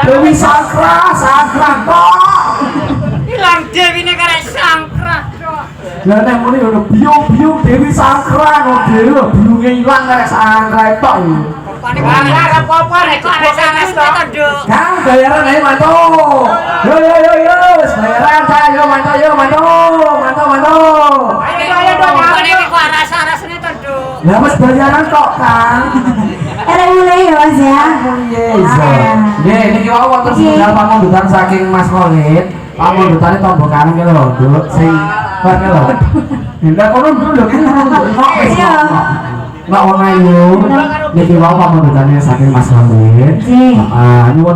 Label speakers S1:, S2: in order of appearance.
S1: Dewi Sangkra kok.
S2: Hilang Dewine karek Sangkra.
S1: Lah nek muni ngono biung Dewi Sangkra no Dewi biunge ilang karek Sangkra tok.
S2: Panik apa-apa nek karek sanes to, Nduk.
S1: Kang bayaran ae mantu. Yo bayaran saya yo mantu.
S2: Ayo dong, kok rasa-rasane to, Nduk.
S1: Ya wis bayaran kok, Kang.
S3: Mulai ya Mas ya.
S1: Nggih, niki wau wonten setunggal pamundutan saking Mas Khalid. Pamundutane tombo kanan ki lho, Nduk. Sing warne lho. Ndak kono Nduk lho kan. Nek wong ayu niki wau pamundutane saking Mas Khalid. Heeh, nyuwun